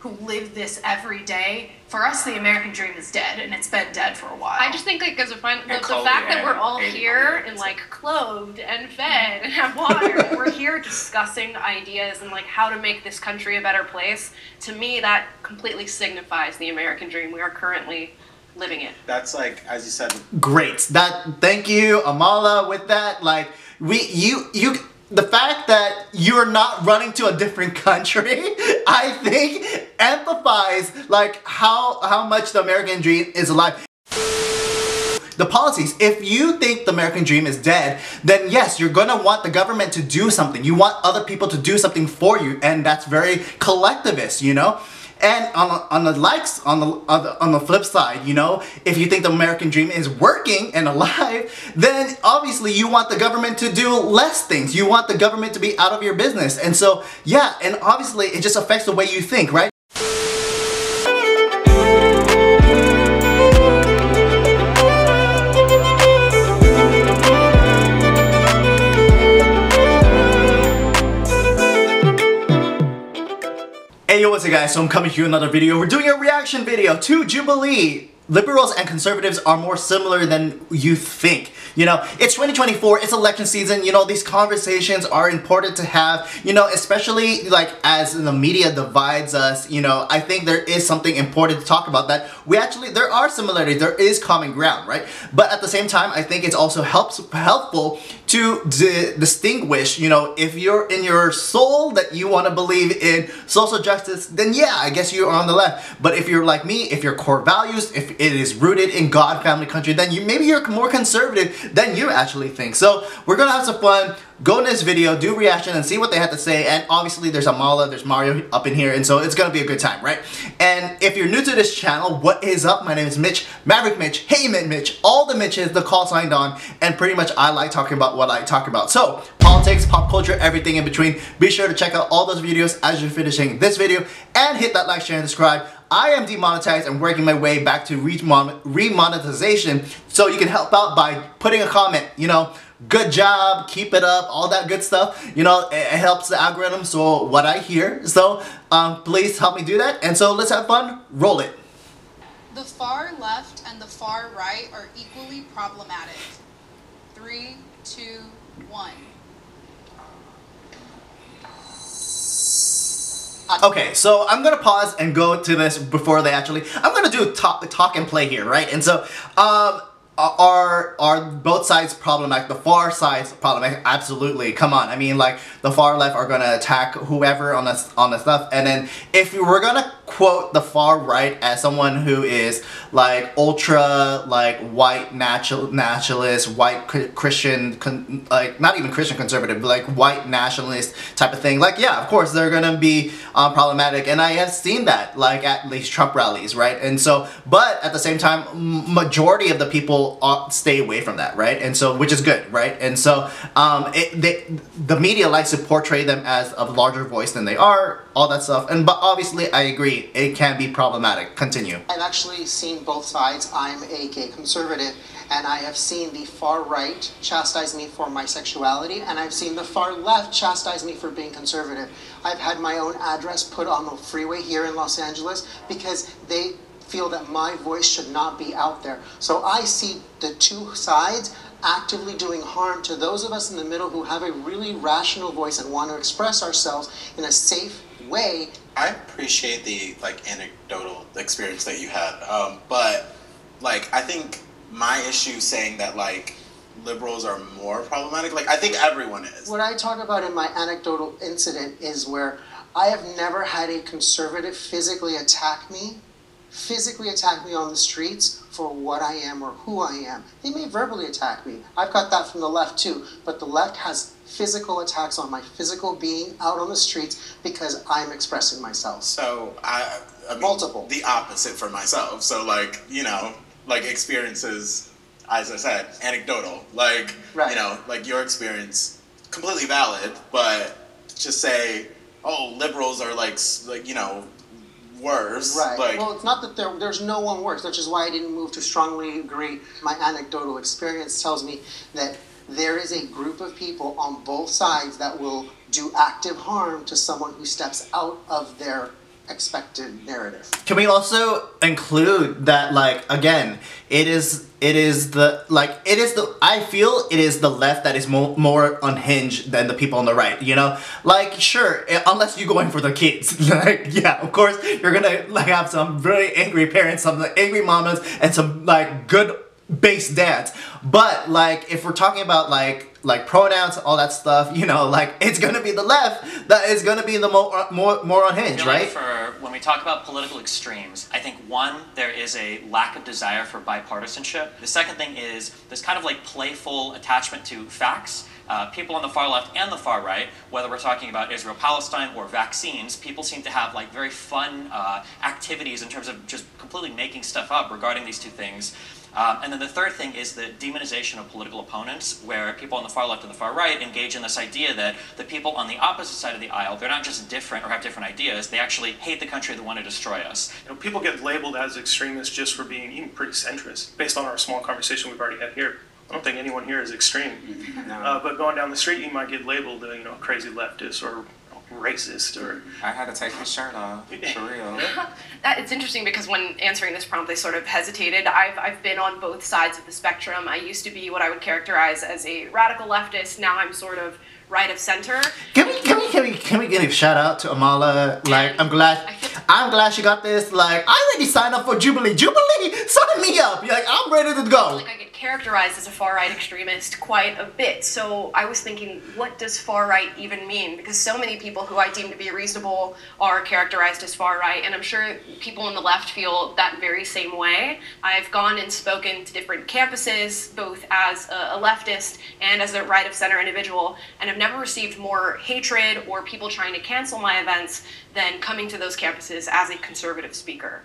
who live this every day, for us the American dream is dead, and it's been dead for a while. I just think like as a friend, the fact that we're all here and like clothed and fed and have water, and we're here discussing ideas and like how to make this country a better place, to me that completely signifies the American dream. We are currently living it. That's like, as you said, great. Thank you, Amala, with that. Like the fact that you're not running to a different country, I think amplifies like how much the American dream is alive. The policies, if you think the American dream is dead, then yes, you're gonna want the government to do something. You want other people to do something for you, and that's very collectivist, you know? And on the flip side, you know, if you think the American dream is working and alive, then obviously you want the government to do less things. You want the government to be out of your business. And so, yeah, and obviously it just affects the way you think, right? Hey yo, what's up guys? So I'm coming to you with another video. We're doing a reaction video to Jubilee. Liberals and conservatives are more similar than you think. You know, it's 2024, it's election season, you know, these conversations are important to have, you know, especially like as the media divides us, you know, I think there is something important to talk about that there are similarities, there is common ground, right? But at the same time, I think it's also helpful to distinguish, you know, if you're in your soul that you want to believe in social justice, then yeah, I guess you're on the left. But if you're like me, if your core values, if it is rooted in God, family, country, then maybe you're more conservative than you actually think. So we're gonna have some fun. Go in this video, do reaction, and see what they have to say. And obviously there's Amala, there's Mario up in here, and so it's gonna be a good time, right? And if you're new to this channel, what is up? My name is Mitch, Maverick Mitch, Hey Mitch, all the Mitches, the call signed on, and pretty much I like talking about what I talk about. So politics, pop culture, everything in between. Be sure to check out all those videos as you're finishing this video, and hit that like, share, and subscribe. I am demonetized and working my way back to remonetization, so you can help out by putting a comment, you know, good job, keep it up, all that good stuff. You know, it helps the algorithm, so what I hear. So please help me do that, and so let's have fun. Roll it. The far left and the far right are equally problematic. 3, 2, 1. Okay, so I'm gonna pause and go to this before they actually. I'm gonna do talk and play here, right? And so, are both sides problematic? The far side's problematic, absolutely. Come on, I mean, like the far left are gonna attack whoever on the stuff, and then if we're gonna quote the far right as someone who is like ultra like white nationalist, white Christian, like not even Christian conservative, but like white nationalist type of thing, like yeah, of course they're gonna be problematic, and I have seen that like at least Trump rallies, right? And so, but at the same time, majority of the people stay away from that, right? And so, which is good, right? And so the media likes to portray them as a larger voice than they are, all that stuff. And but obviously I agree, it can be problematic. Continue. I've actually seen both sides. I'm a gay conservative, and I have seen the far right chastise me for my sexuality, and I've seen the far left chastise me for being conservative. I've had my own address put on the freeway here in Los Angeles because they feel that my voice should not be out there. So I see the two sides actively doing harm to those of us in the middle who have a really rational voice and want to express ourselves in a safe way. I appreciate the like anecdotal experience that you had, but like I think my issue saying that like liberals are more problematic, like I think everyone is. What I talk about in my anecdotal incident is where I have never had a conservative physically attack me on the streets for what I am or who I am. They may verbally attack me. I've got that from the left too, but the left has physical attacks on my physical being out on the streets because I'm expressing myself. So I mean, multiple. The opposite for myself. So like, you know, like experiences, as I said, anecdotal. Like, right. You know, like your experience, completely valid, but just say, oh, liberals are like you know, worse. Right. Like, well, it's not that there's no one worse, which is why I didn't move to strongly agree. My anecdotal experience tells me that there is a group of people on both sides that will do active harm to someone who steps out of their expected narrative. Can we also include that, like, again, I feel it is the left that is more unhinged than the people on the right, you know? Like, sure, unless you're going for the kids. Like, yeah, of course, you're gonna, like, have some very angry parents, some like, angry mamas, and some, like, good base dads. But, like, if we're talking about, like pronouns, all that stuff, you know, like, it's gonna be the left that is gonna be the more unhinged, right? When we talk about political extremes, I think one, there is a lack of desire for bipartisanship. The second thing is there's kind of like playful attachment to facts. People on the far left and the far right, whether we're talking about Israel-Palestine or vaccines, people seem to have like very fun activities in terms of just completely making stuff up regarding these two things. And then the third thing is the demonization of political opponents, where people on the far left and the far right engage in this idea that the people on the opposite side of the aisle, they're not just different or have different ideas, they actually hate the country, they want to destroy us. You know, people get labeled as extremists just for being even pretty centrist, based on our small conversation we've already had here. I don't think anyone here is extreme. No. But going down the street, you might get labeled, you know, crazy leftist or racist, or I had to take his shirt off, for real. It's interesting because when answering this prompt, I sort of hesitated. I've been on both sides of the spectrum. I used to be what I would characterize as a radical leftist. Now I'm sort of right of center. Can we give a shout out to Amala? Like, I'm glad she got this. Like, I already signed up for Jubilee. Jubilee, sign me up. Like, I'm ready to go. Like, I get characterized as a far-right extremist quite a bit. So I was thinking, what does far-right even mean? Because so many people who I deem to be reasonable are characterized as far-right, and I'm sure people on the left feel that very same way. I've gone and spoken to different campuses, both as a leftist and as a right-of-center individual, and I've never received more hatred or people trying to cancel my events than coming to those campuses as a conservative speaker.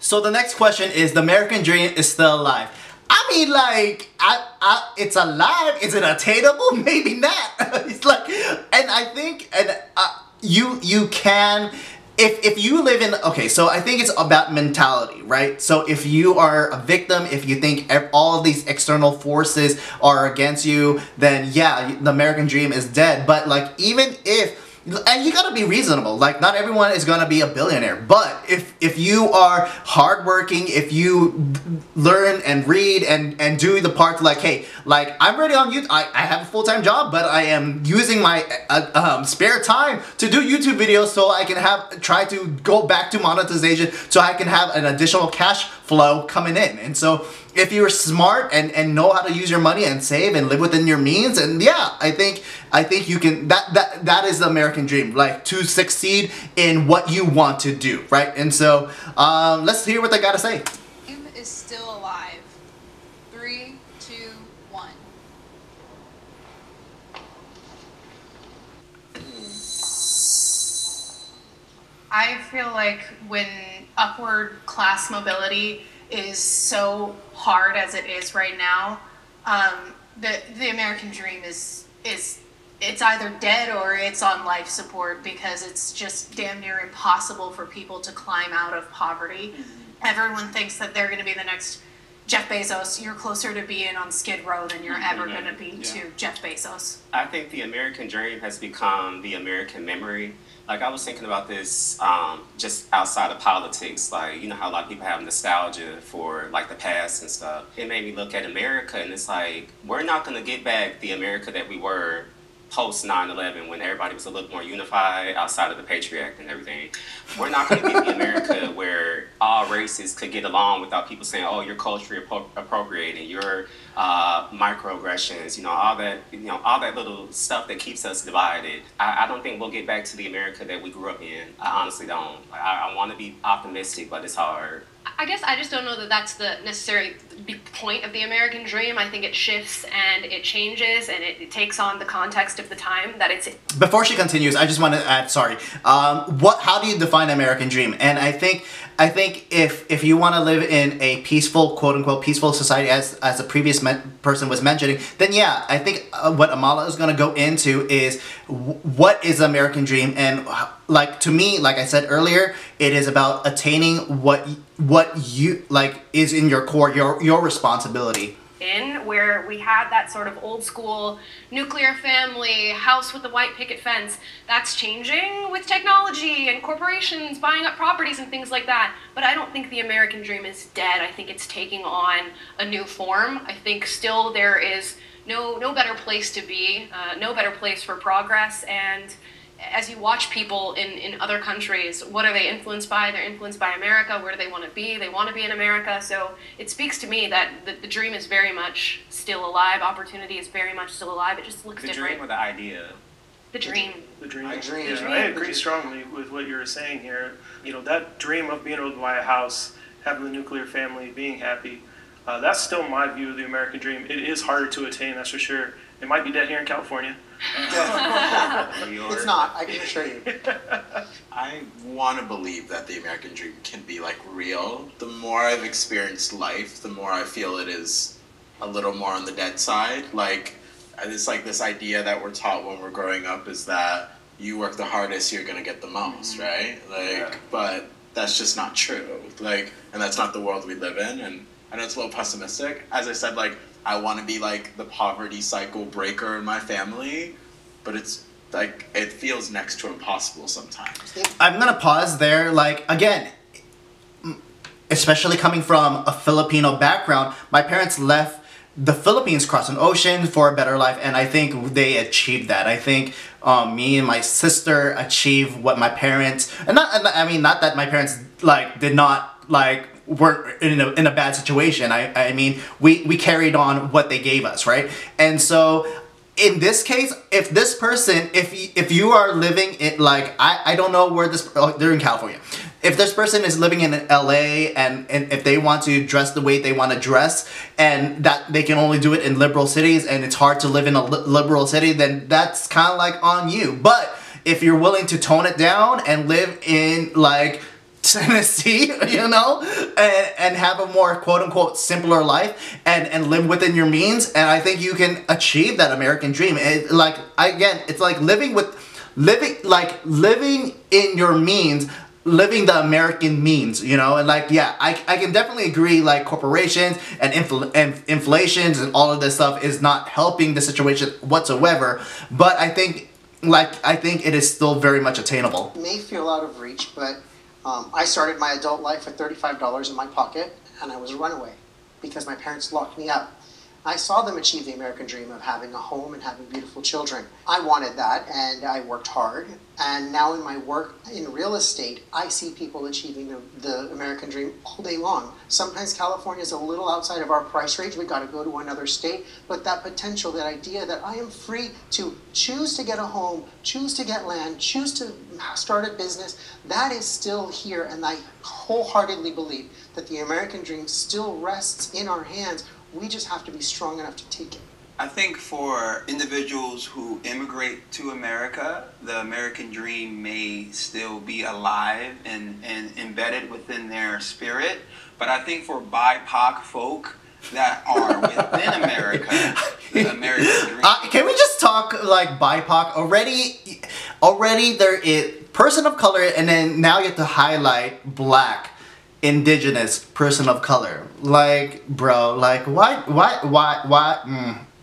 So the next question is, the American dream is still alive. I mean, like, it's alive. Is it attainable? Maybe not. It's like, and I think, you can, if you live in, okay, so I think it's about mentality, right? So if you are a victim, if you think all of these external forces are against you, then yeah, the American dream is dead. But like, even if, and you gotta be reasonable, like not everyone is gonna be a billionaire, but if you are hardworking, if you learn and read and do the part, like, hey, like, I'm ready on YouTube, I have a full-time job, but I am using my spare time to do YouTube videos so I can try to go back to monetization, so I can have an additional cash flow coming in. And so if you're smart and know how to use your money and save and live within your means, and yeah, I think you can, that is the American dream, like, to succeed in what you want to do, right? And so let's hear what they gotta say. Dream is still alive. 3, 2, 1. I feel like when upward class mobility is so hard as it is right now, the American dream is it's either dead or it's on life support, because it's just damn near impossible for people to climb out of poverty. Everyone thinks that they're going to be the next Jeff Bezos. You're closer to being on Skid Row than you're ever going to be to Jeff Bezos. I think the American dream has become the American memory. Like, I was thinking about this just outside of politics. Like, you know how a lot of people have nostalgia for, like, the past and stuff. It made me look at America, and it's like, we're not going to get back the America that we were post 9/11, when everybody was a little more unified outside of the Patriot Act and everything. We're not going to get the America where all races could get along without people saying, oh, you're culturally appropriating, you're microaggressions, all that little stuff that keeps us divided. I don't think we'll get back to the America that we grew up in. I honestly don't. I want to be optimistic, but it's hard. I guess I just don't know that that's the necessary point of the American dream. I think it shifts and it changes and it takes on the context of the time that it's in. Before she continues, I just want to add, how do you define American dream? And I think if you want to live in a peaceful, quote unquote, peaceful society, as the previous person was mentioning, then yeah, I think what Amala is going to go into is what is the American dream, and like, to me, like I said earlier, it is about attaining what you like is in your core, your responsibility. in, where we had that sort of old school nuclear family, house with the white picket fence. That's changing with technology and corporations buying up properties and things like that. But I don't think the American dream is dead. I think it's taking on a new form. I think still there is no better place to be, no better place for progress. And as you watch people in other countries, what are they influenced by? They're influenced by America. Where do they want to be? They want to be in America. So it speaks to me that the dream is very much still alive. Opportunity is very much still alive. It just looks different. The dream or the idea? The dream. The dream. Yeah, I agree strongly with what you're saying here. You know, that dream of being able to buy a house, having the nuclear family, being happy, that's still my view of the American dream. It is harder to attain, that's for sure. It might be dead here in California. It's not, I can assure you. I want to believe that the American dream can be like real. The more I've experienced life, the more I feel it is a little more on the dead side. Like, it's like this idea that we're taught when we're growing up is that you work the hardest, you're gonna get the most, right? Like, but that's just not true. Like, and that's not the world we live in. And I know it's a little pessimistic. As I said, like, I want to be like the poverty cycle breaker in my family, but it's like, it feels next to impossible sometimes. I'm gonna pause there. Like, again, especially coming from a Filipino background, my parents left the Philippines, crossed an ocean for a better life, and I think they achieved that. I think me and my sister achieved what my parents, and not that my parents like did not like weren't in a bad situation. I mean, we carried on what they gave us, right? And so in this case, if this person, if you are living in, like, I don't know where this, they're in California. If this person is living in LA and if they want to dress the way they want to dress and that they can only do it in liberal cities and it's hard to live in a liberal city, then that's kind of like on you. But if you're willing to tone it down and live in like Tennessee, you know, and have a more quote-unquote simpler life and live within your means, and I think you can achieve that American dream. Like, again, it's like living in your means, living the American means, you know. And like, yeah, I can definitely agree, like, corporations and inflations and all of this stuff is not helping the situation whatsoever, but I think it is still very much attainable. It may feel out of reach, but I started my adult life with $35 in my pocket, and I was a runaway because my parents locked me up. I saw them achieve the American dream of having a home and having beautiful children. I wanted that, and I worked hard. And now in my work in real estate, I see people achieving the American dream all day long. Sometimes California is a little outside of our price range. We got to go to another state. But that potential, that idea that I am free to choose to get a home, choose to get land, choose to start a business, that is still here. And I wholeheartedly believe that the American dream still rests in our hands. We just have to be strong enough to take it. I think for individuals who immigrate to America, the American dream may still be alive and embedded within their spirit. But I think for BIPOC folk that are within America, the American dream... can we just talk like BIPOC? Already there is person of color, and then now you have to highlight black, indigenous, person of color. Like, bro, like, why?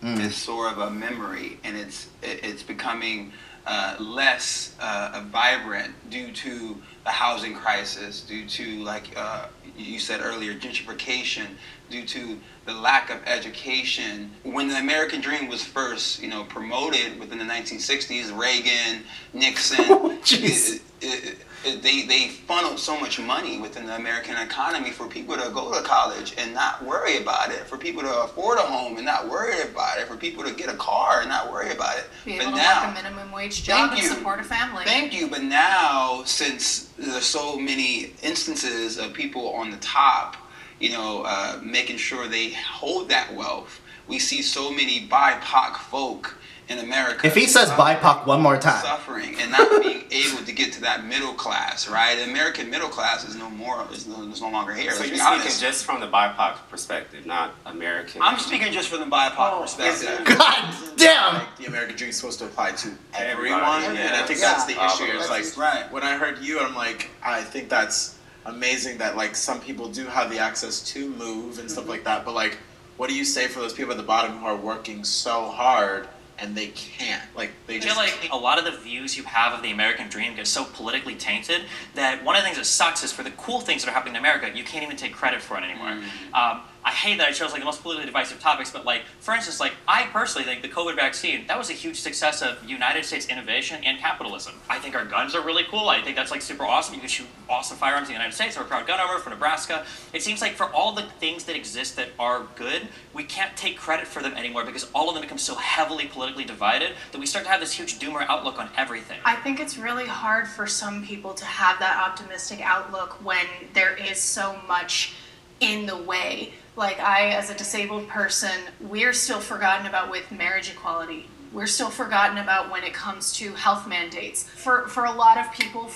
It's sort of a memory, and it's becoming less vibrant due to the housing crisis, due to, like you said earlier, gentrification, due to the lack of education. When the American dream was first, promoted within the 1960s, Reagan, Nixon, they funneled so much money within the American economy for people to go to college and not worry about it, for people to afford a home and not worry about it, for people to get a car and not worry about it. Be able to work a minimum wage job and support a family. Thank you. But now, since there's so many instances of people on the top, making sure they hold that wealth, we see so many BIPOC folk in America. If he says BIPOC one more time. Suffering and not being able to get to that middle class, right? The American middle class is no longer here. So you're speaking just from the BIPOC perspective, not American. I'm speaking just from the BIPOC perspective. God damn! Like, the American dream is supposed to apply to everyone, Everybody, and I think that's the issue. It's like, right. When I heard you, I'm like, I think that's amazing that, like, some people do have the access to move and stuff like that, but, like, what do you say for those people at the bottom who are working so hard and they can't? Like, they just I feel like a lot of the views you have of the American dream get so politically tainted that one of the things that sucks is for the cool things that are happening in America, you can't even take credit for it anymore. I hate that I chose like the most politically divisive topics, but like, for instance, like I personally think the COVID vaccine, that was a huge success of United States innovation and capitalism. I think our guns are really cool. I think that's like super awesome. You can shoot awesome firearms in the United States. I'm a proud gun owner from Nebraska. It seems like for all the things that exist that are good, we can't take credit for them anymore because all of them become so heavily politically divided that we start to have this huge doomer outlook on everything. I think it's really hard for some people to have that optimistic outlook when there is so much in the way. Like I, as a disabled person, we're still forgotten about with marriage equality. We're still forgotten about when it comes to health mandates. For a lot of people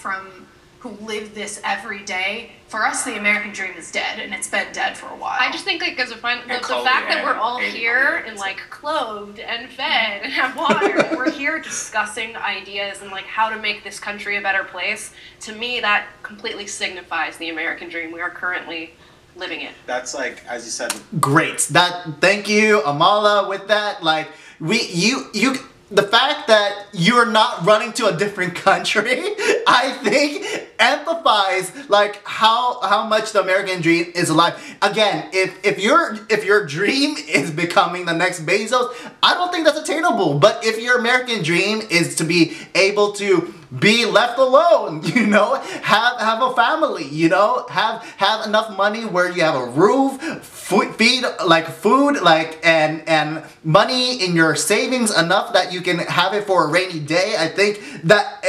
who live this every day, for us the American dream is dead, and it's been dead for a while. I just think like as a friend, the fact that we're all here and like clothed and fed and have water, and we're here discussing ideas and like how to make this country a better place, to me that completely signifies the American dream. We are currently living it. That's like, as you said, great. Thank you, Amala, with that. Like, the fact that you're not running to a different country, I think, amplifies like how much the American dream is alive. Again, if your dream is becoming the next Bezos, I don't think that's attainable. But if your American dream is to be able to be left alone, you know, have a family, you know, have enough money where you have a roof, feed like food, like and money in your savings enough that you can have it for a rainy day. I think that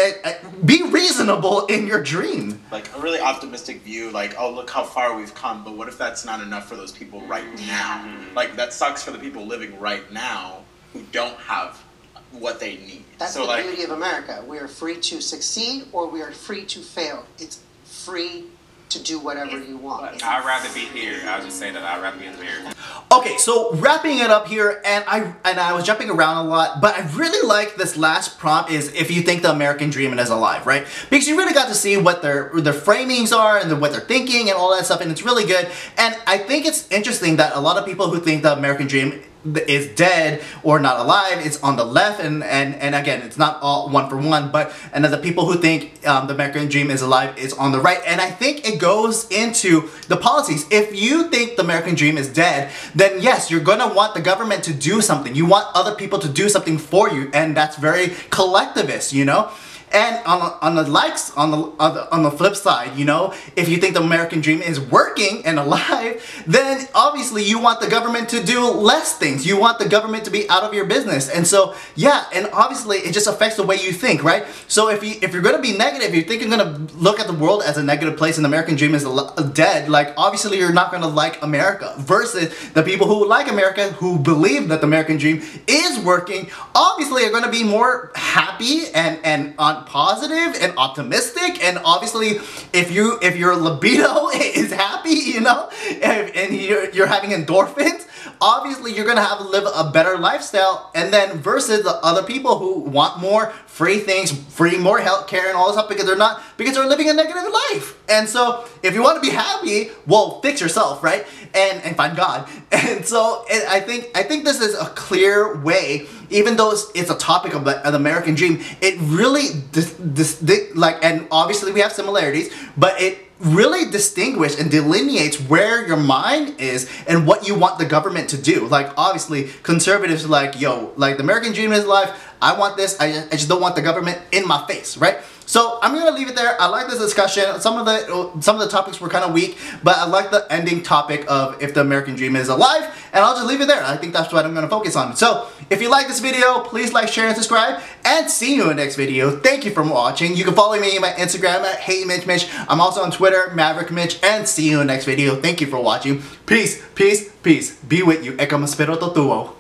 be reasonable in your dream. Like a really optimistic view, like, oh, look how far we've come, but what if that's not enough for those people right now? Like, that sucks for the people living right now who don't have what they need. That's so, the beauty of America. We are free to succeed or we are free to fail. It's free to do whatever you want. I'd rather be here. I'll just say that I'd rather be in America. Okay, so wrapping it up here, and I was jumping around a lot, but I really like this last prompt is if you think the American dream is alive, right? Because you really got to see what their framings are and what they're thinking and all that stuff, and it's really good. And I think it's interesting that a lot of people who think the American dream is dead or not alive, it's on the left, and again, it's not all one for one, but and the people who think the American dream is alive is on the right. And I think it goes into the policies. If you think the American dream is dead, then yes, you're gonna want the government to do something. You want other people to do something for you, and that's very collectivist, you know. And on the flip side, you know, if you think the American dream is working and alive, then obviously you want the government to do less things. You want the government to be out of your business. And so, yeah, and obviously it just affects the way you think, right? So if you're going to be negative, you think you're going to look at the world as a negative place and the American dream is dead, like obviously you're not going to like America. Versus the people who like America, who believe that the American dream is working, obviously are going to be more happy and on positive and optimistic. And obviously if your libido is happy, you know, and you're having endorphins, obviously you're gonna live a better lifestyle. And then versus the other people who want more free things, more health care and all this stuff because they're living a negative life. And so if you want to be happy, well, fix yourself, right? And find God. And so I think this is a clear way, even though it's a topic of an American dream, it really and obviously we have similarities, but it really distinguish and delineates where your mind is and what you want the government to do. Like obviously conservatives are like, yo, like the American dream is alive, I want this, I just don't want the government in my face, right? So I'm gonna leave it there. I like this discussion. Some of the topics were kind of weak, but I like the ending topic of if the American dream is alive, and I'll just leave it there. I think that's what I'm gonna focus on. So if you like this video, please like, share, and subscribe, and see you in the next video. Thank you for watching. You can follow me on my Instagram at HeyMitchMitch. I'm also on Twitter, MaverickMitch, and see you in the next video. Thank you for watching. Peace, peace, peace. Be with you. Eka maspero to tuo.